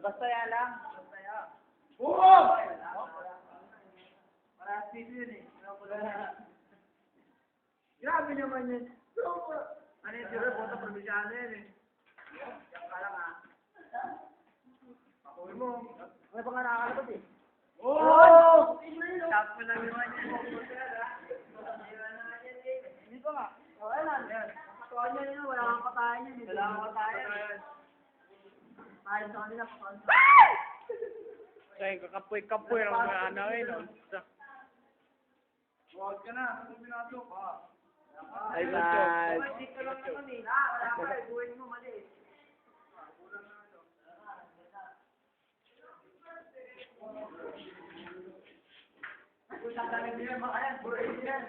Basta lang. Basta. Oo! Parang dito yun eh. Grabe naman yun. Ano yun, sila po sa probinsyano yun eh. Yan ka lang ah. Ako mo. May pang nakakalabas eh. Oo! Shop mo lang naman yan. Hindi pa nga. Wala lang. Patuan niya yun. Wala kang patayan yan. Wala kang patayan. Tayo sa kanila. Kaya kakapoy-kapoy ang mga ano eh, no? Huwag ka na. Kuminado ka. Ay, man. Dito lang naman eh. Wala ka. Buhay mo mali. Kung sasangin nila mga yan, puro yan.